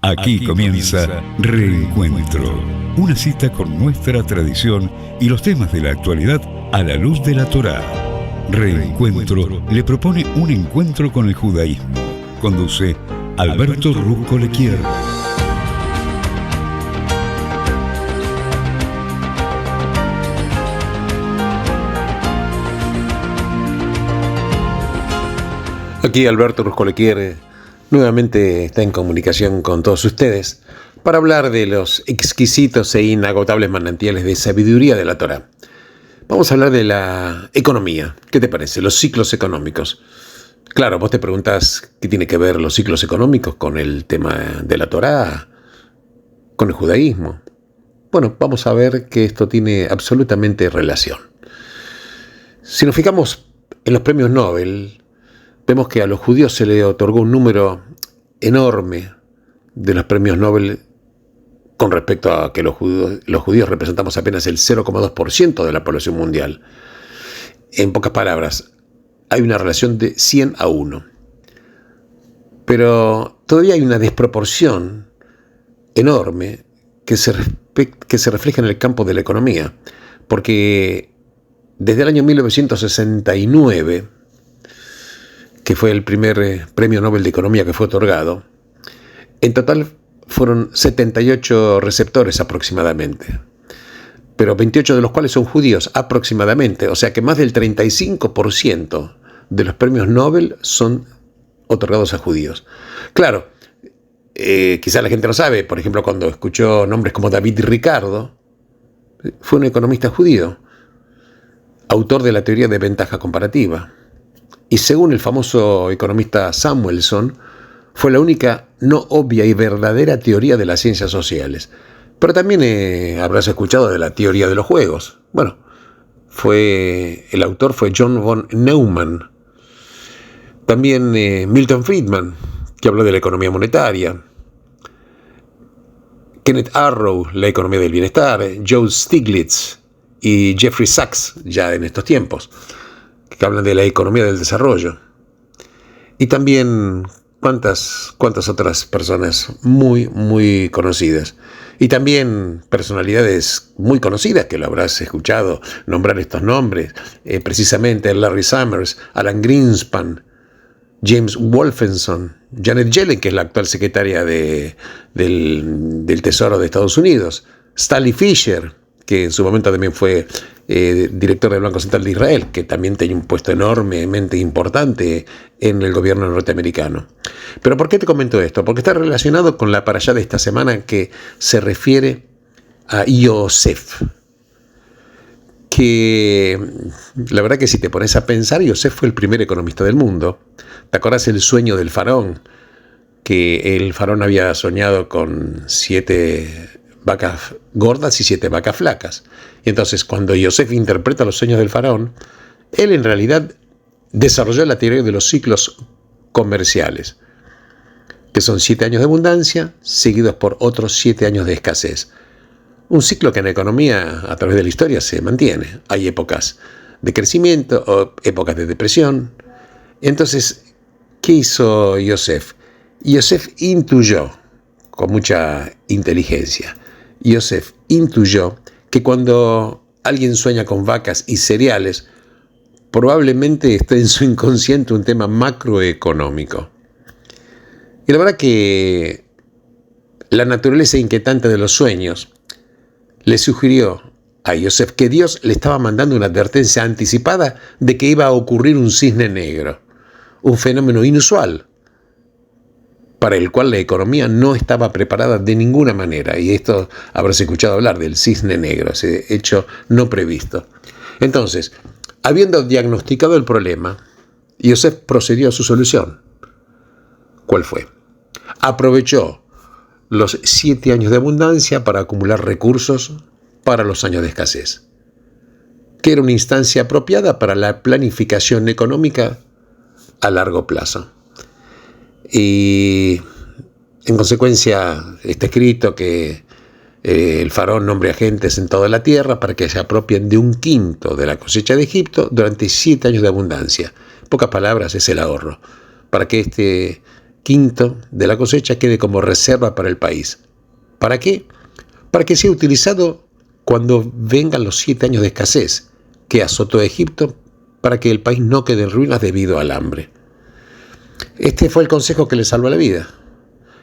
Aquí comienza Reencuentro, una cita con nuestra tradición y los temas de la actualidad a la luz de la Torá. Reencuentro le propone un encuentro con el judaísmo. Conduce Alberto Rusco Lequier. Aquí Alberto Rusco Lequier nuevamente está en comunicación con todos ustedes para hablar de los exquisitos e inagotables manantiales de sabiduría de la Torá. Vamos a hablar de la economía. ¿Qué te parece? Los ciclos económicos. Claro, vos te preguntas qué tiene que ver los ciclos económicos con el tema de la Torá, con el judaísmo. Bueno, vamos a ver que esto tiene absolutamente relación. Si nos fijamos en los premios Nobel, vemos que a los judíos se les otorgó un número enorme de los premios Nobel con respecto a que los judíos representamos apenas el 0,2% de la población mundial. En pocas palabras, hay una relación de 100 a 1. Pero todavía hay una desproporción enorme que se refleja en el campo de la economía, porque desde el año 1969, que fue el primer premio Nobel de Economía que fue otorgado, en total fueron 78 receptores aproximadamente, pero 28 de los cuales son judíos aproximadamente, o sea que más del 35% de los premios Nobel son otorgados a judíos. Claro, quizá la gente no sabe, por ejemplo, cuando escuchó nombres como David Ricardo, fue un economista judío, autor de la teoría de ventaja comparativa. Y según el famoso economista Samuelson, fue la única no obvia y verdadera teoría de las ciencias sociales. Pero también habrás escuchado de la teoría de los juegos. Bueno, el autor fue John von Neumann. También Milton Friedman, que habló de la economía monetaria. Kenneth Arrow, la economía del bienestar. Joe Stiglitz y Jeffrey Sachs, ya en estos tiempos, que hablan de la economía del desarrollo. Y también cuántas otras personas muy, muy conocidas. Y también personalidades muy conocidas que lo habrás escuchado nombrar estos nombres. Precisamente Larry Summers, Alan Greenspan, James Wolfenson, Janet Yellen, que es la actual secretaria del Tesoro de Estados Unidos, Stanley Fischer, que en su momento también fue director del Banco Central de Israel, que también tenía un puesto enormemente importante en el gobierno norteamericano. Pero ¿por qué te comento esto? Porque está relacionado con la parashá de esta semana que se refiere a Yosef. Que la verdad que si te pones a pensar, Yosef fue el primer economista del mundo. ¿Te acordás el sueño del faraón? Que el faraón había soñado con 7 vacas gordas y 7 vacas flacas. Y entonces cuando Yosef interpreta los sueños del faraón, él en realidad desarrolló la teoría de los ciclos comerciales, que son 7 años de abundancia seguidos por otros 7 años de escasez. Un ciclo que en la economía a través de la historia se mantiene. Hay épocas de crecimiento o épocas de depresión. Entonces, ¿qué hizo Yosef? Yosef intuyó con mucha inteligencia. Yosef intuyó que cuando alguien sueña con vacas y cereales, probablemente esté en su inconsciente un tema macroeconómico. Y la verdad que la naturaleza inquietante de los sueños le sugirió a Yosef que Dios le estaba mandando una advertencia anticipada de que iba a ocurrir un cisne negro, un fenómeno inusual, para el cual la economía no estaba preparada de ninguna manera. Y esto habrás escuchado hablar del cisne negro, ese hecho no previsto. Entonces, habiendo diagnosticado el problema, Yosef procedió a su solución. ¿Cuál fue? Aprovechó los 7 años de abundancia para acumular recursos para los años de escasez, que era una instancia apropiada para la planificación económica a largo plazo. Y en consecuencia está escrito que el faraón nombre agentes en toda la tierra para que se apropien de 1/5 de la cosecha de Egipto durante 7 años de abundancia. En pocas palabras, es el ahorro, para que quinto de la cosecha quede como reserva para el país. ¿Para qué? Para que sea utilizado cuando vengan los 7 años de escasez que azotó a Egipto, para que el país no quede en ruinas debido al hambre. Este fue el consejo que le salvó la vida.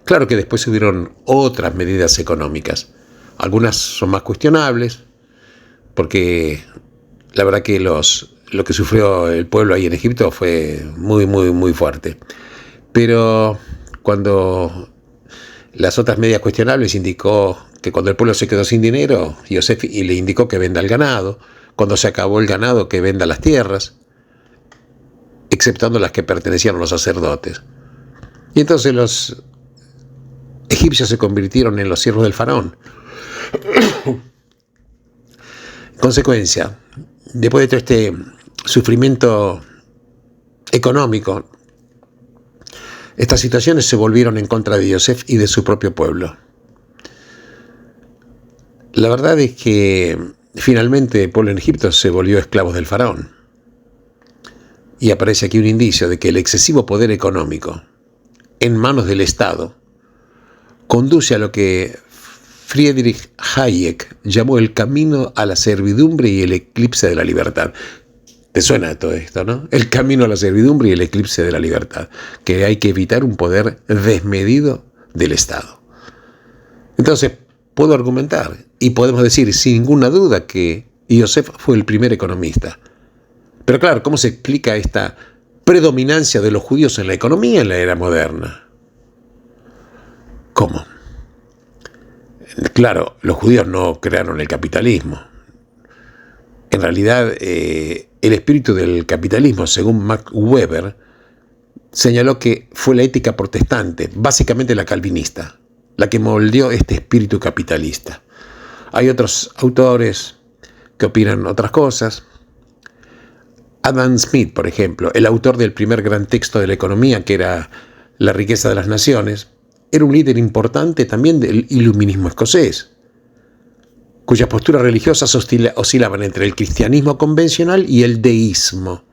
Claro que después hubieron otras medidas económicas. Algunas son más cuestionables, porque la verdad que lo que sufrió el pueblo ahí en Egipto fue muy fuerte. Pero cuando las otras medidas cuestionables indicó que cuando el pueblo se quedó sin dinero, Yosef le indicó que venda el ganado, cuando se acabó el ganado que venda las tierras, exceptuando las que pertenecían a los sacerdotes. Y entonces los egipcios se convirtieron en los siervos del faraón. En consecuencia, después de todo este sufrimiento económico, estas situaciones se volvieron en contra de Yosef y de su propio pueblo. La verdad es que finalmente el pueblo en Egipto se volvió esclavos del faraón. Y aparece aquí un indicio de que el excesivo poder económico en manos del Estado conduce a lo que Friedrich Hayek llamó el camino a la servidumbre y el eclipse de la libertad. ¿Te suena todo esto, no? El camino a la servidumbre y el eclipse de la libertad. Que hay que evitar un poder desmedido del Estado. Entonces, puedo argumentar y podemos decir sin ninguna duda que Yosef fue el primer economista. Pero claro, ¿cómo se explica esta predominancia de los judíos en la economía en la era moderna? ¿Cómo? Claro, los judíos no crearon el capitalismo. En realidad, el espíritu del capitalismo, según Max Weber, señaló que fue la ética protestante, básicamente la calvinista, la que moldeó este espíritu capitalista. Hay otros autores que opinan otras cosas. Adam Smith, por ejemplo, el autor del primer gran texto de la economía, que era La riqueza de las naciones, era un líder importante también del iluminismo escocés, cuyas posturas religiosas oscilaban entre el cristianismo convencional y el deísmo.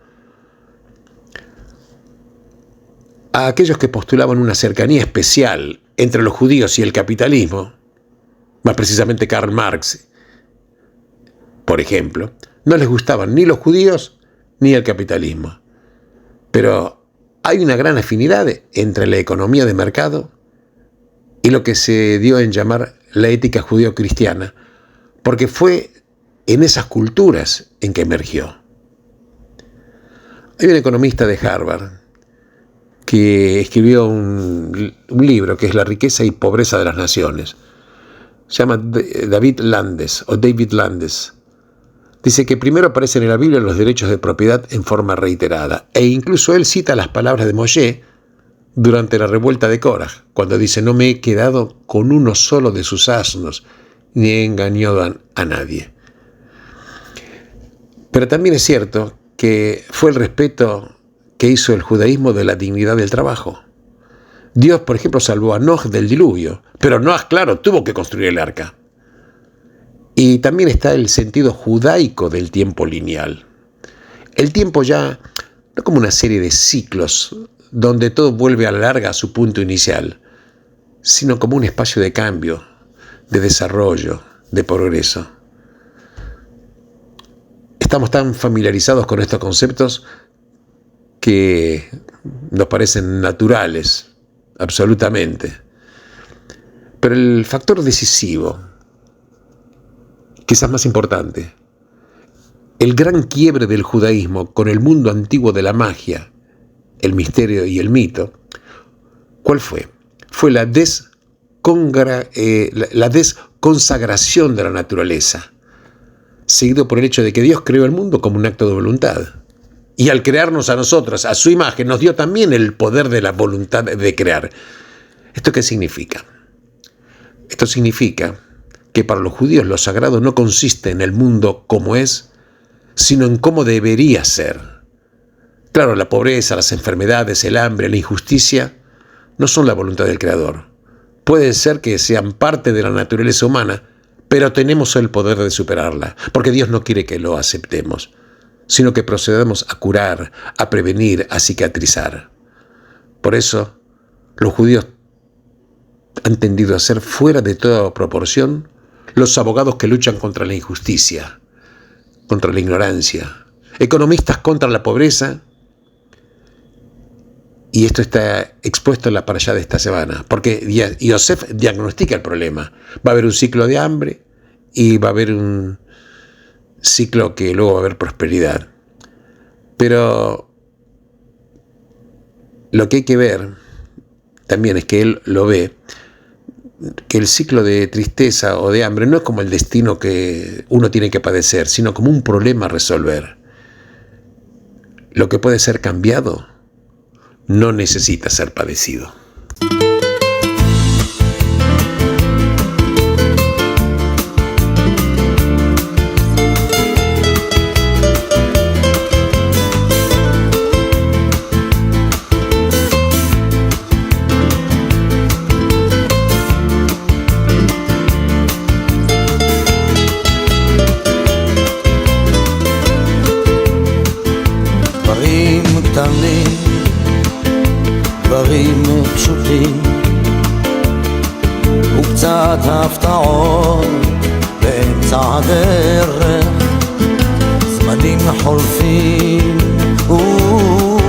A aquellos que postulaban una cercanía especial entre los judíos y el capitalismo, más precisamente Karl Marx, por ejemplo, no les gustaban ni los judíos ni el capitalismo. Pero hay una gran afinidad entre la economía de mercado y lo que se dio en llamar la ética judío-cristiana, porque fue en esas culturas en que emergió. Hay un economista de Harvard que escribió un libro que es La riqueza y pobreza de las naciones. Se llama David Landes. Dice que primero aparecen en la Biblia los derechos de propiedad en forma reiterada, e incluso él cita las palabras de Moshe durante la revuelta de Korah, cuando dice: no me he quedado con uno solo de sus asnos, ni he engañado a nadie. Pero también es cierto que fue el respeto que hizo el judaísmo de la dignidad del trabajo. Dios, por ejemplo, salvó a Noé del diluvio, pero Noé, claro, tuvo que construir el arca. Y también está el sentido judaico del tiempo lineal. El tiempo ya no como una serie de ciclos donde todo vuelve a la larga a su punto inicial, sino como un espacio de cambio, de desarrollo, de progreso. Estamos tan familiarizados con estos conceptos que nos parecen naturales, absolutamente. Pero el factor decisivo, quizás más importante, el gran quiebre del judaísmo con el mundo antiguo de la magia, el misterio y el mito, ¿cuál fue? Fue la desconsagración de la naturaleza, seguido por el hecho de que Dios creó el mundo como un acto de voluntad. Y al crearnos a nosotros, a su imagen, nos dio también el poder de la voluntad de crear. ¿Esto qué significa? Esto significa que para los judíos lo sagrado no consiste en el mundo como es, sino en cómo debería ser. Claro, la pobreza, las enfermedades, el hambre, la injusticia no son la voluntad del Creador. Puede ser que sean parte de la naturaleza humana, pero tenemos el poder de superarla, porque Dios no quiere que lo aceptemos, sino que procedamos a curar, a prevenir, a cicatrizar. Por eso, los judíos han tendido a ser, fuera de toda proporción, los abogados que luchan contra la injusticia, contra la ignorancia, economistas contra la pobreza. Y esto está expuesto en la parashá de esta semana, porque Yosef diagnostica el problema. Va a haber un ciclo de hambre y va a haber un ciclo que luego va a haber prosperidad. Pero lo que hay que ver también es que él lo ve, que el ciclo de tristeza o de hambre no es como el destino que uno tiene que padecer, sino como un problema a resolver. Lo que puede ser cambiado no necesita ser padecido. דברים פשוטים וקצת הפתעות באמצע הדרך, זמנים חולפים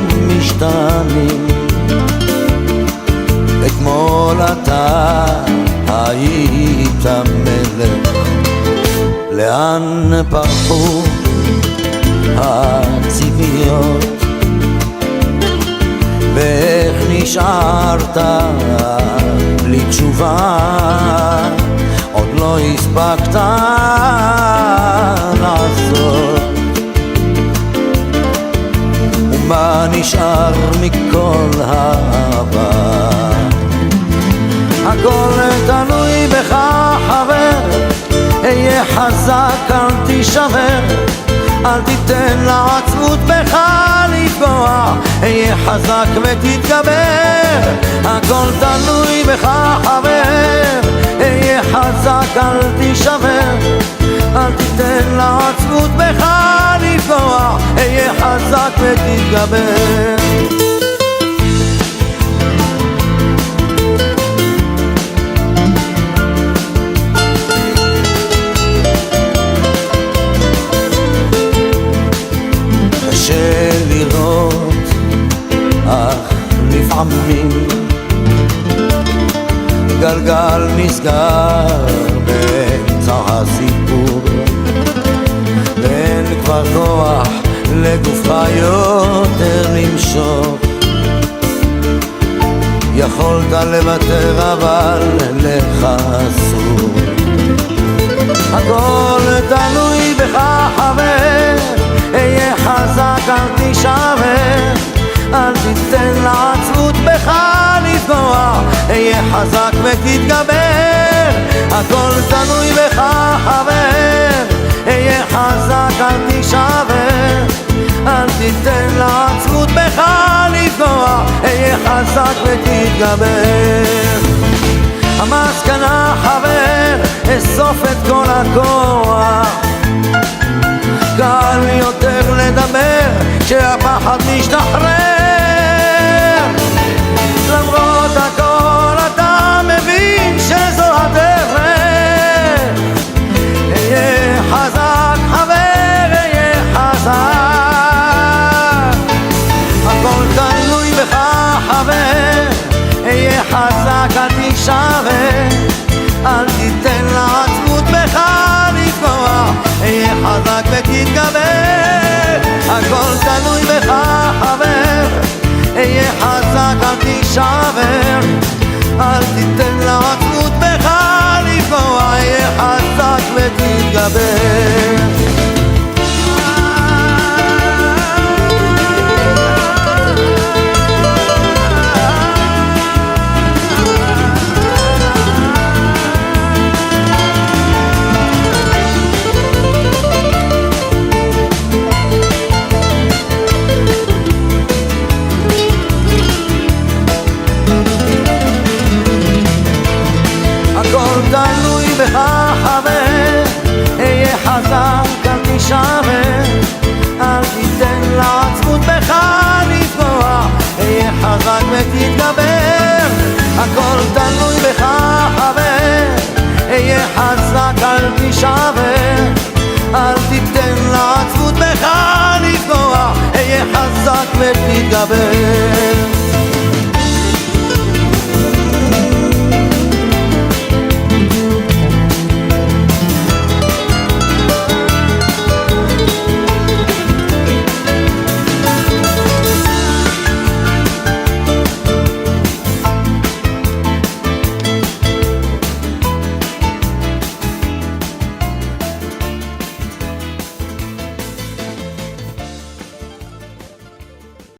ומשתנים. אתמול אתה היית מלך, לאן פרחו הציפיות ואיך נשארת בלי תשובה, עוד לא הספקת לעשות. ומה נשאר מכל העבר? הכל תלוי בך חבר, היה חזק אל תישבר, אל תיתן לעצמות בך לפגוע, היה חזק ותתגבר. הכל תלוי בך חבר, היה חזק אל תישבר, אל תיתן לעצמות בך לפגוע, היה חזק ותתגבר. קשה לראות, אך לפעמים גלגל נסגר באמצע הסיפור, ואין כבר כוח לגופך יותר למשוך. יכולת לוותר אבל לך אסור. הכל תלוי בך חבר, היה חזק אל תישבר, אל תיתן לעצמות בך לפגוע, היה חזק ותתגבר. הכל תלוי בך חבר, היה חזק אל תישבר, אל תיתן לעצמות בך לפגוע, היה חזק ותתגבר. המסקנה חבר, אסוף את כל הכוח, קל יותר לדבר כשהפחד משתחרר. למרות הכל אתה מבין שזו הדרך, היה חזק חבר, היה חזק. הכל תלוי בך חבר, היה חזק אל תישבר, אל תיתן לעצמות בך לפגוע, היה חזק ותתגבר. הכל תלוי בך חבר, היה חזק אל תישבר, אל תיתן לעצמות בך לפגוע, היה חזק ותתגבר. תלוי בך חבר, היה חזק אל תישבר, אל תיתן לעצמות בך לפגוע, היה חזק ותתגבר. הכל תלוי בך חבר, אהיה חזק אל תישבר, אל תיתן לעצבות בך לפגוע, אהיה חזק ותתגבר.